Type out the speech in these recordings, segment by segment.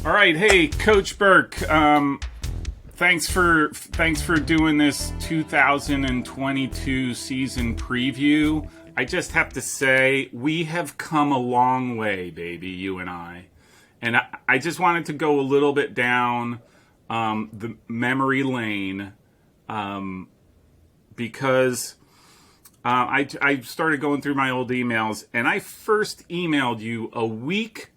All right, hey, Coach Burke. Thanks for doing this 2022 season preview. I just have to say we have come a long way, baby, you and I. And I just wanted to go a little bit down the memory lane because I started going through my old emails, and I first emailed you a week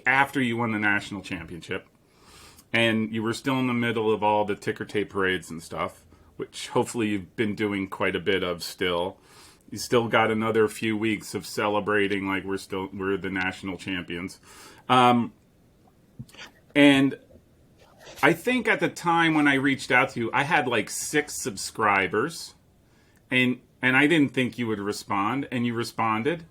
after you won the national championship. And you were still in the middle of all the ticker tape parades and stuff, which hopefully you've been doing quite a bit of still. You still got another few weeks of celebrating like we're the national champions. And I think at the time when I reached out to you, I had like 6 subscribers, and I didn't think you would respond, and you responded,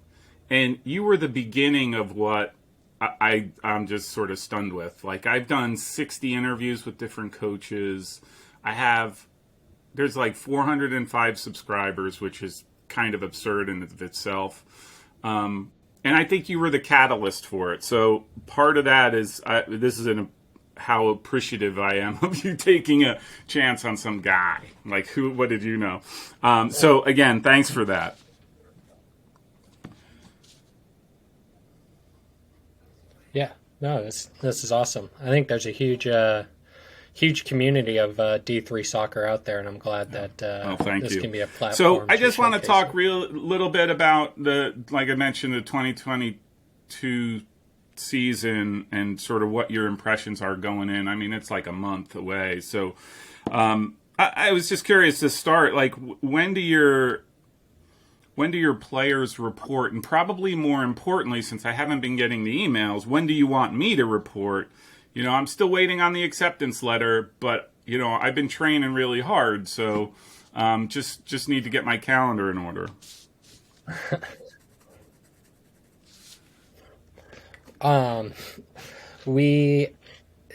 and you were the beginning of what I'm just sort of stunned with. Like, I've done 60 interviews with different coaches. There's like 405 subscribers, which is kind of absurd in of itself. And I think you were the catalyst for it. So part of that is, how appreciative I am of you taking a chance on some guy. Like, what did you know? So again, thanks for that. Yeah, no, this is awesome. I think there's a huge community of D3 soccer out there, and I'm glad that this can be a platform. So I just want to talk little bit about like I mentioned, the 2022 season and sort of what your impressions are going in. I mean, it's like a month away. So I was just curious to start, like, when do your players report? And probably more importantly, since I haven't been getting the emails, when do you want me to report? You know, I'm still waiting on the acceptance letter, but, you know, I've been training really hard. So just need to get my calendar in order.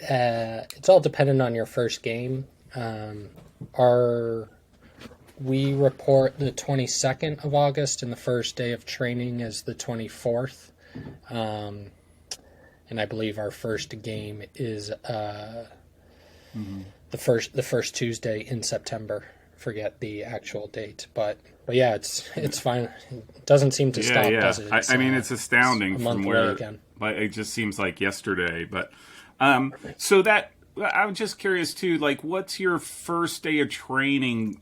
It's all dependent on your first game. We report the 22nd of August, and the first day of training is the 24th. And I believe our first game is the first Tuesday in September. Forget the actual date, but yeah, it's fine. It doesn't seem to stop, does it? I mean, it's astounding from where again. It just seems like yesterday. But so that I'm just curious too. Like, what's your first day of training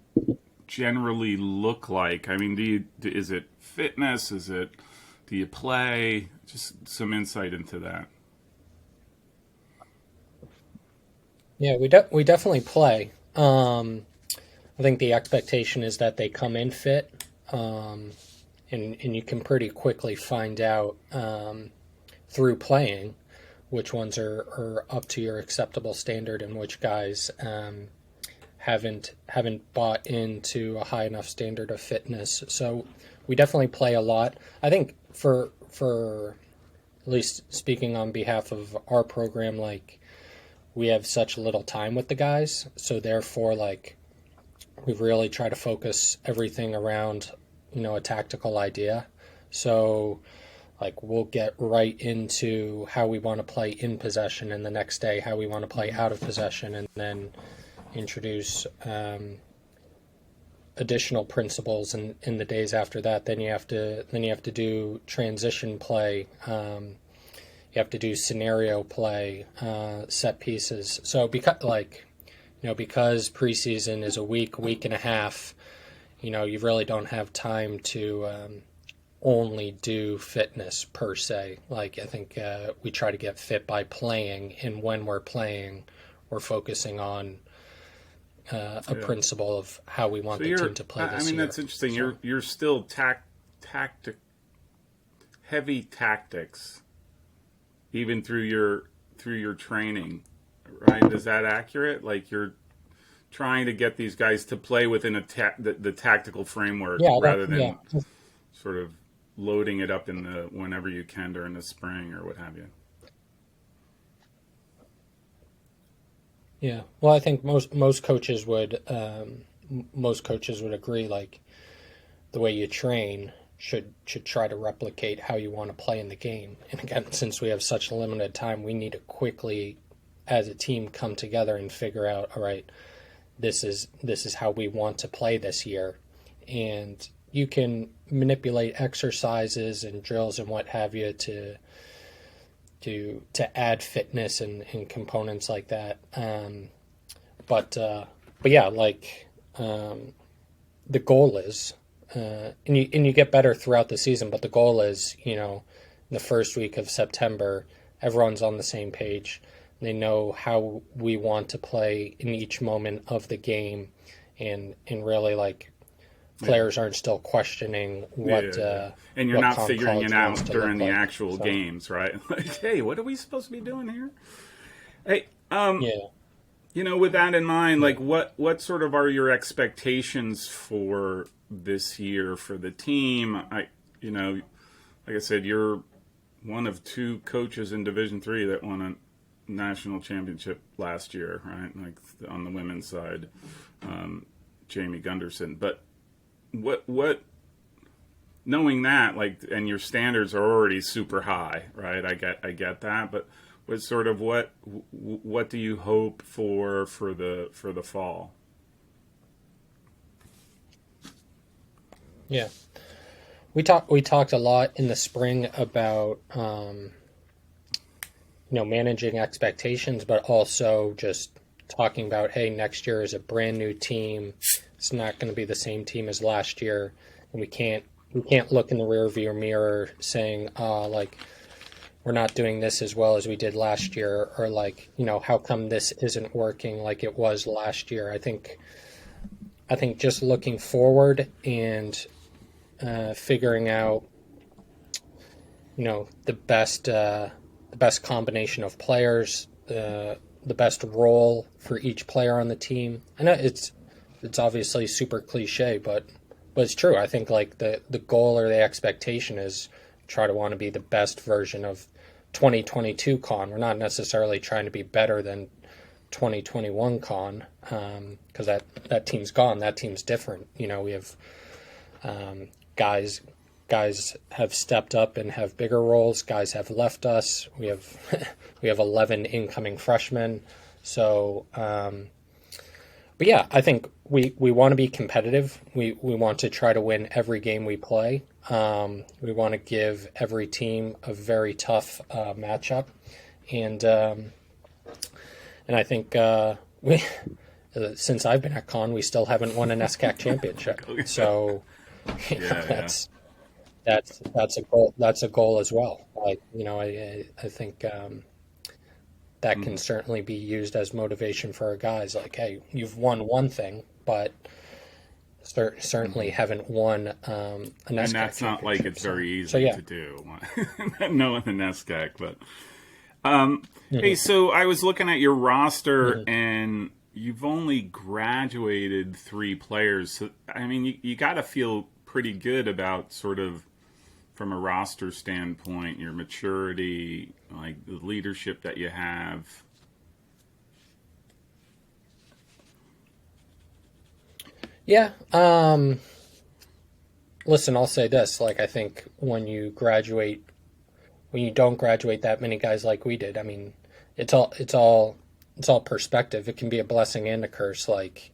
generally look like? I mean, is it fitness? Do you play? Just some insight into that. Yeah, we definitely play. I think the expectation is that they come in fit, and you can pretty quickly find out through playing which ones are up to your acceptable standard and which guys haven't bought into a high enough standard of fitness. So we definitely play a lot. I think for at least speaking on behalf of our program, like, we have such little time with the guys, so therefore, like, we really try to focus everything around, you know, a tactical idea. So, like, we'll get right into how we want to play in possession, and the next day how we want to play out of possession, and then introduce additional principles in the days after that. Then you have to do transition play. You have to do scenario play, set pieces. So because preseason is a week and a half, you know, you really don't have time to only do fitness per se. Like, I think we try to get fit by playing, and when we're playing, we're focusing on a principle of how we want the team to play this year. I mean, that's interesting. So, you're still heavy tactics, even through your training, right? Is that accurate? Like, you're trying to get these guys to play within the tactical framework, rather than sort of loading it up in whenever you can during the spring or what have you. Yeah, well, I think most coaches would agree. Like, the way you train should try to replicate how you want to play in the game. And again, since we have such limited time, we need to quickly, as a team, come together and figure out, all right, this is how we want to play this year. And you can manipulate exercises and drills and what have you to add fitness and components like that. But yeah, like the goal is, and you get better throughout the season. But the goal is, in the first week of September, everyone's on the same page. They know how we want to play in each moment of the game, and really like players aren't still questioning what. And you're what not figuring it out during the like. actual games, right? Like, hey, what are we supposed to be doing here? Hey, with that in mind, like what sort of are your expectations for this year for the team? Like I said, you're one of two coaches in Division III that won a national championship last year, right? Like on the women's side, Jamie Gunderson. But what knowing that, like, and your standards are already super high, right? I get that, but what do you hope for the fall? Yeah, we talked a lot in the spring about managing expectations, but also just talking about, hey, next year is a brand new team. It's not going to be the same team as last year, and we can't look in the rearview mirror saying, like, we're not doing this as well as we did last year, or like, how come this isn't working like it was last year. I think just looking forward and figuring out, the best combination of players, the best role for each player on the team. I know it's obviously super cliche, but it's true. I think like the goal or the expectation is try to want to be the best version of 2022 con. We're not necessarily trying to be better than 2021 con, because that team's gone. That team's different. We have guys have stepped up and have bigger roles. Guys have left us. We have 11 incoming freshmen. So, but yeah, I think we want to be competitive. We want to try to win every game we play. We want to give every team a very tough matchup, and I think since I've been at Con, we still haven't won an SCAC championship. So that's a goal. That's a goal as well. Like I think that can certainly be used as motivation for our guys. Like, hey, you've won one thing, but certainly haven't won an SCAC. And that's not like it's very easy to do. Knowing the NESCAC, but hey, so I was looking at your roster, and you've only graduated 3 players. So, I mean, you got to feel pretty good about sort of, from a roster standpoint, your maturity, like the leadership that you have. Yeah. Listen, I'll say this. Like, I think when you don't graduate that many guys like we did, I mean, it's all perspective. It can be a blessing and a curse. Like,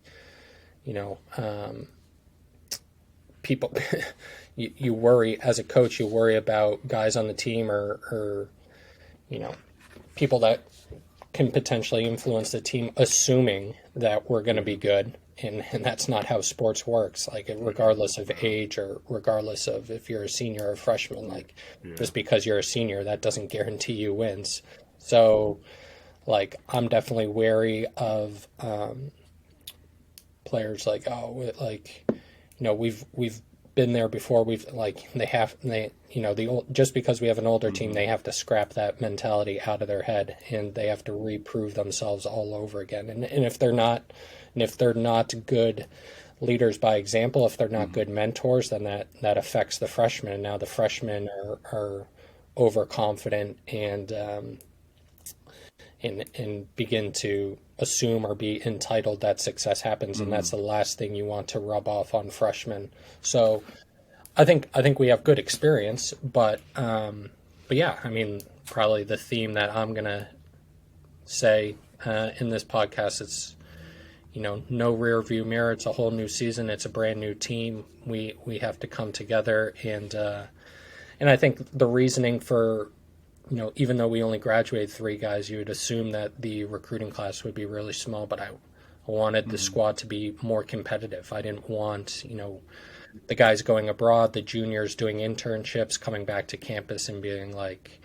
people, you worry as a coach, you worry about guys on the team or people that can potentially influence the team, assuming that we're going to be good. And that's not how sports works. Like, regardless of age or regardless of if you're a senior or a freshman, like, just because you're a senior, that doesn't guarantee you wins. So, like, I'm definitely wary of players like, we've been there before. Just because we have an older team, they have to scrap that mentality out of their head, and they have to reprove themselves all over again. And if they're not good leaders by example, if they're not good mentors, then that affects the freshmen. Now the freshmen are overconfident and begin to assume or be entitled that success happens, and that's the last thing you want to rub off on freshmen. So I think we have good experience, but yeah, I mean, probably the theme that I'm gonna say in this podcast, it's no rear view mirror. It's a whole new season. It's a brand new team. We have to come together, and I think the reasoning for even though we only graduated 3 guys, you would assume that the recruiting class would be really small, but I wanted the squad to be more competitive. I didn't want the guys going abroad, the juniors doing internships, coming back to campus and being like,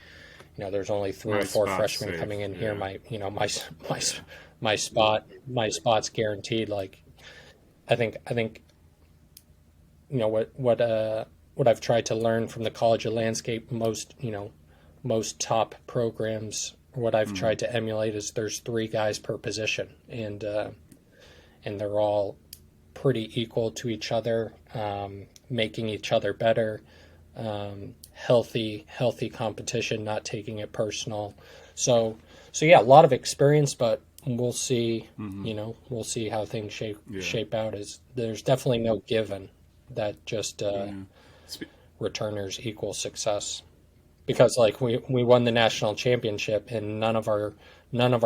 there's only 3 or 4 freshmen safe. coming in here. My spot's guaranteed. Like, I think what I've tried to learn from the College of Landscape, most top programs, what I've tried to emulate is there's 3 guys per position, and they're all pretty equal to each other, making each other better, healthy competition, not taking it personal. So yeah, a lot of experience, but we'll see. We'll see how things shape out. Is there's definitely no given that just returners equal success, because like we won the national championship and none of our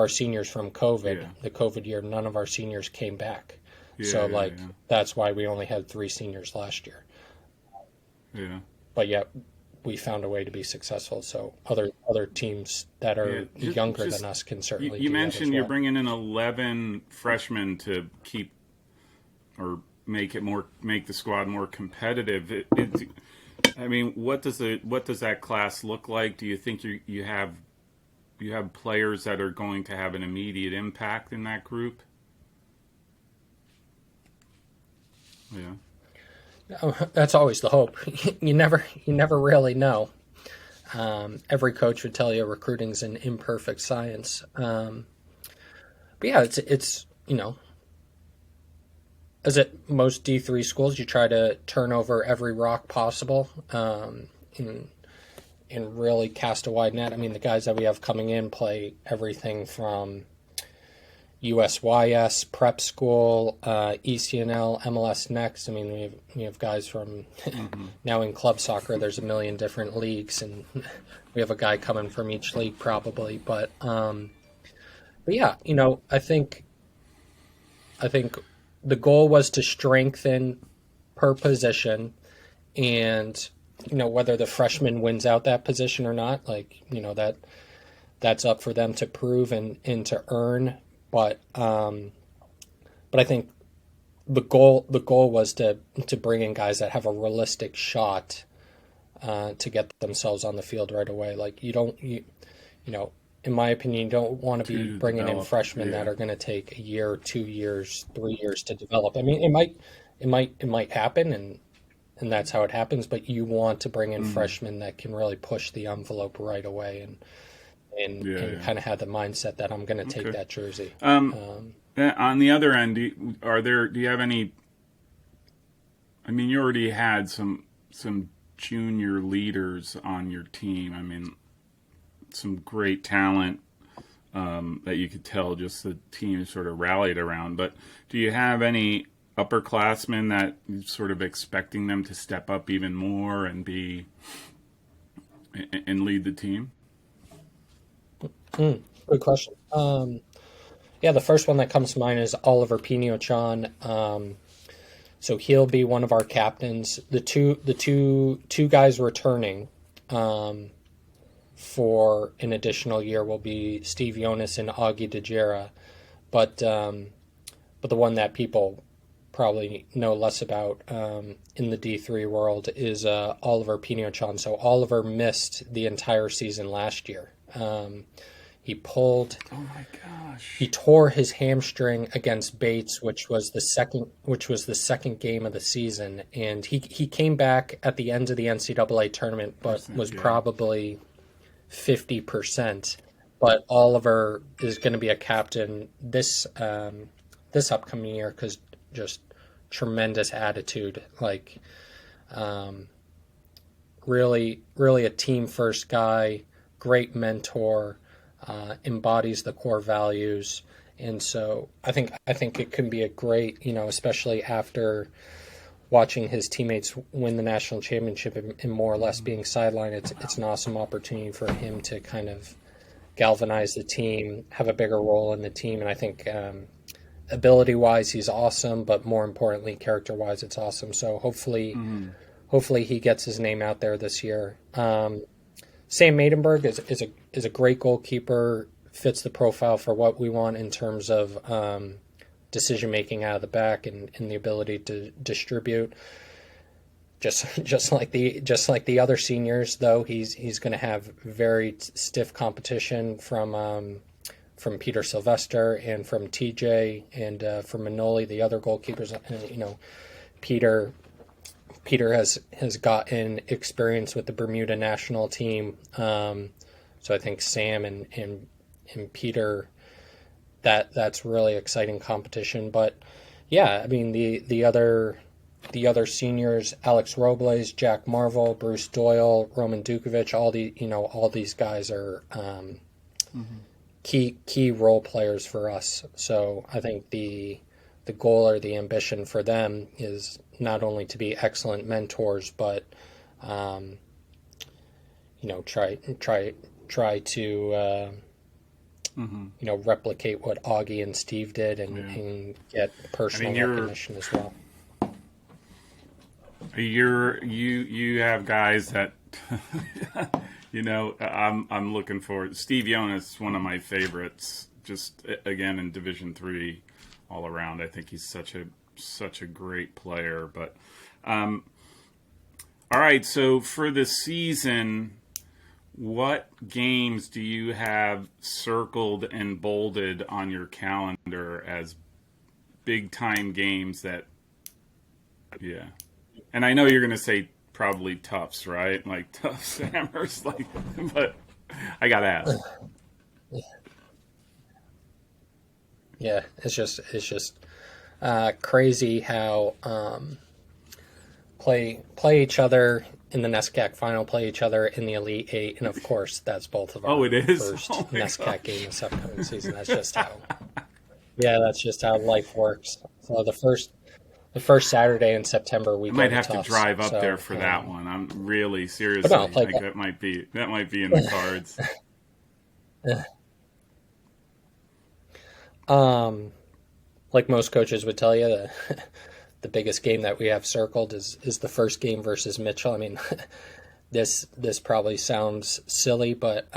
seniors from COVID, the COVID year, none of our seniors came back. That's why we only had 3 seniors last year. Yeah. But yet we found a way to be successful. So other teams that are younger than us can certainly. You mentioned you're well. bringing in 11 freshmen to keep or make the squad more competitive. I mean, what does that class look like? Do you think you have players that are going to have an immediate impact in that group? Yeah. Oh, that's always the hope. You never really know. Every coach would tell you recruiting's an imperfect science. But yeah, it's as at most D3 schools, you try to turn over every rock possible, and really cast a wide net. I mean, the guys that we have coming in play everything from USYS, prep school, ECNL, MLS Next. I mean, we have guys from now in club soccer. There's a million different leagues, and we have a guy coming from each league probably. But yeah, I think the goal was to strengthen per position, and whether the freshman wins out that position or not, like that's up for them to prove and to earn. But I think the goal was to bring in guys that have a realistic shot to get themselves on the field right away. Like in my opinion, you don't want to be bringing in freshmen that are going to take a year, 2 years, 3 years to develop. I mean, it might happen, and that's how it happens. But you want to bring in freshmen that can really push the envelope right away and kind of have the mindset that I'm going to take that jersey. On the other end, do you have any? I mean, you already had some junior leaders on your team. I mean, some great talent that you could tell just the team sort of rallied around. But do you have any upperclassmen that you're sort of expecting them to step up even more and lead the team? Good question. Yeah, the first one that comes to mind is Oliver Pino-Chan. So he'll be one of our captains. The two guys returning for an additional year will be Steve Jonas and Augie DeGera. But the one that people probably know less about in the D3 world is Oliver Pino-Chan. So Oliver missed the entire season last year. He pulled. Oh my gosh! He tore his hamstring against Bates, which was the second game of the season, and he came back at the end of the NCAA tournament, but was probably 50%. But Oliver is going to be a captain this upcoming year because just tremendous attitude, like really a team first guy, great mentor. Embodies the core values, and so I think it can be a great, especially after watching his teammates win the national championship and more or less being sidelined, it's an awesome opportunity for him to kind of galvanize the team, have a bigger role in the team. And I think ability-wise, he's awesome, but more importantly, character-wise, it's awesome. So hopefully he gets his name out there this year. Sam Maidenberg is a great goalkeeper, fits the profile for what we want in terms of decision making out of the back and the ability to distribute. Just like the other seniors, though, he's going to have very stiff competition from Peter Sylvester and from TJ and from Manoli, the other goalkeepers. Peter has gotten experience with the Bermuda national team, so I think Sam and Peter, that's really exciting competition. But yeah, I mean the other seniors, Alex Robles, Jack Marvel, Bruce Doyle, Roman Dukovic, all these guys are key role players for us. So I think the goal or the ambition for them is not only to be excellent mentors, but try to replicate what Augie and Steve did and get personal recognition as well. You have guys that I'm looking for. Steve Jonas, one of my favorites, just again in Division III all around. I think he's such a great player. But all right, so for the season, what games do you have circled and bolded on your calendar as big time games that and I know you're going to say probably Tufts, right? Like Tufts, Amherst, but I got to ask. Yeah, it's just crazy how play each other in the NESCAC final, play each other in the Elite Eight, and of course that's both of our first NESCAC game this upcoming season. That's just how life works. So the first Saturday in September, we might have to drive up there for that one. I'm really seriously that might be in the cards. Like most coaches would tell you, the biggest game that we have circled is the first game versus Mitchell. I mean, this probably sounds silly, but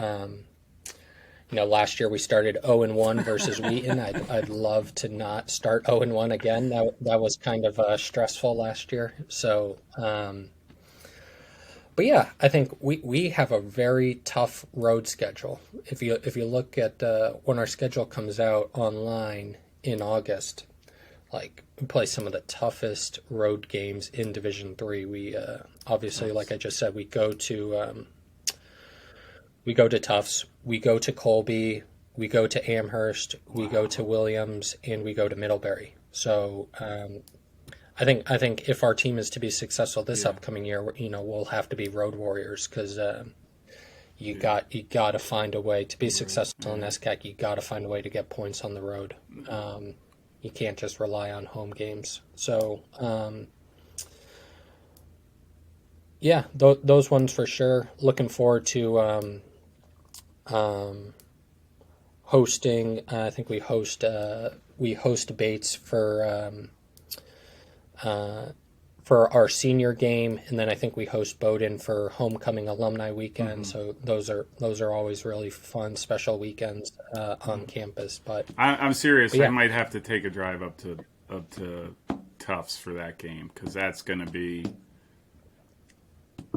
last year we started 0-1 versus Wheaton. I'd love to not start 0-1 again. That was kind of stressful last year. So, but yeah, I think we have a very tough road schedule. If you look at when our schedule comes out online in August, like we play some of the toughest road games in Division III. We obviously, like I just said, we go to Tufts, we go to Colby, we go to Amherst, we go to Williams, and we go to Middlebury. So I think if our team is to be successful this upcoming year, we'll have to be road warriors because you got to find a way to be successful in SCAC. You got to find a way to get points on the road. You can't just rely on home games. So those ones for sure. Looking forward to hosting. I think we host Bates for our senior game, and then I think we host Bowdoin for homecoming alumni weekend. So those are always really fun, special weekends on campus. But I'm serious. I might have to take a drive up to Tufts for that game because that's going to be.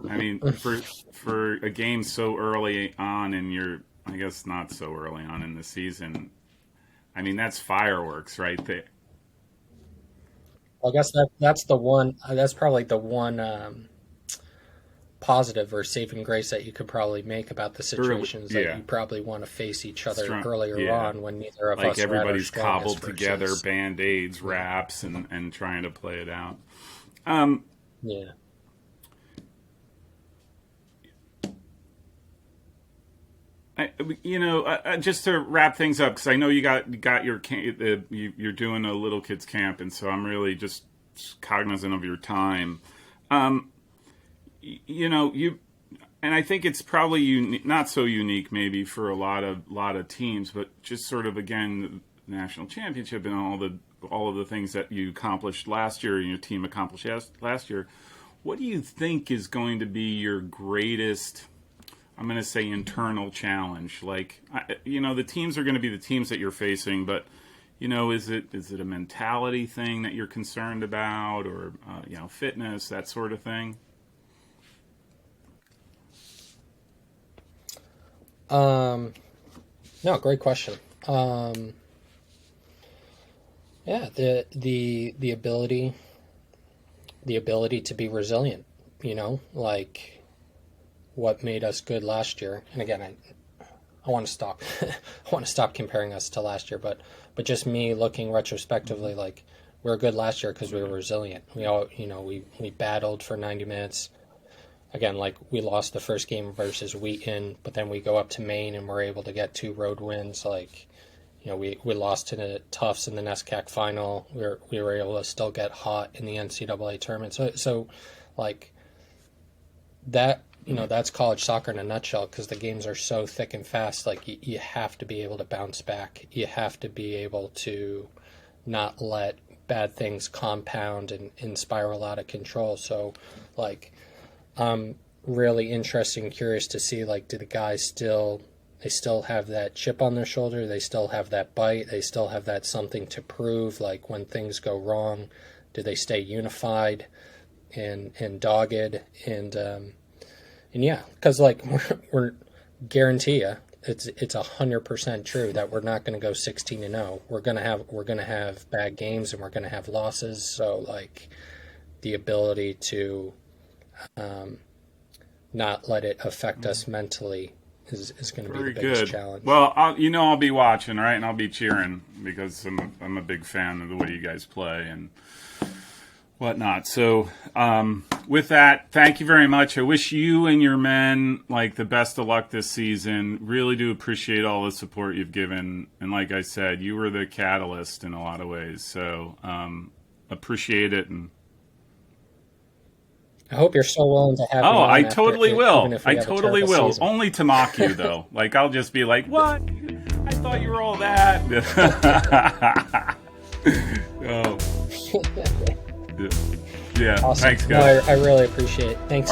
I mean, for a game so early on I guess not so early on in the season. I mean, that's fireworks right there. I guess that's the one. That's probably the one positive or saving grace that you could probably make about the situations that you probably want to face each other earlier on when neither of us everybody's cobbled together, band-aids, wraps, and trying to play it out. Just to wrap things up, because I know you got your you're doing a little kids camp, and so I'm really just cognizant of your time. You know, and I think it's probably not so unique maybe for a lot of teams, but just sort of, again, the national championship and all of the things that you accomplished last year and your team accomplished last year. What do you think is going to be your greatest, I'm going to say, internal challenge? Like, you know, the teams are going to be the teams that you're facing, but, you know, is it a mentality thing that you're concerned about, or, you know, fitness, that sort of thing? No, great question. Yeah, the ability to be resilient, you know, like what made us good last year. And again, I want to stop I want to stop comparing us to last year, but just me looking retrospectively, like we were good last year because we were resilient. We all, you know, we battled for 90 minutes. Again, like we lost the first game versus Wheaton, but then we go up to Maine and we're able to get 2 road wins. Like, you know, we lost to the Tufts in the NESCAC final. We were able to still get hot in the NCAA tournament. So like that, you know, that's college soccer in a nutshell, because the games are so thick and fast. Like you have to be able to bounce back. You have to be able to not let bad things compound and spiral out of control. So like, I'm really interested and curious to see, like, do the guys still have that chip on their shoulder? They still have that bite? They still have that something to prove? Like when things go wrong, do they stay unified and dogged? And yeah, because like we're guarantee you, it's 100% true that we're not going to go 16-0. We're gonna have bad games and we're gonna have losses. So like the ability to not let it affect us mentally is going to be the biggest challenge. Well, I'll be watching, right, and I'll be cheering because I'm a big fan of the way you guys play and whatnot. So with that, thank you very much. I wish you and your men like the best of luck this season. Really do appreciate all the support you've given, and like I said, you were the catalyst in a lot of ways. So appreciate it. And I hope you're so willing to have me on I totally will. I totally will. Season. Only to mock you, though. Like, I'll just be like, what? I thought you were all that. Oh. Yeah. Awesome. Thanks, guys. No, I really appreciate it. Thanks.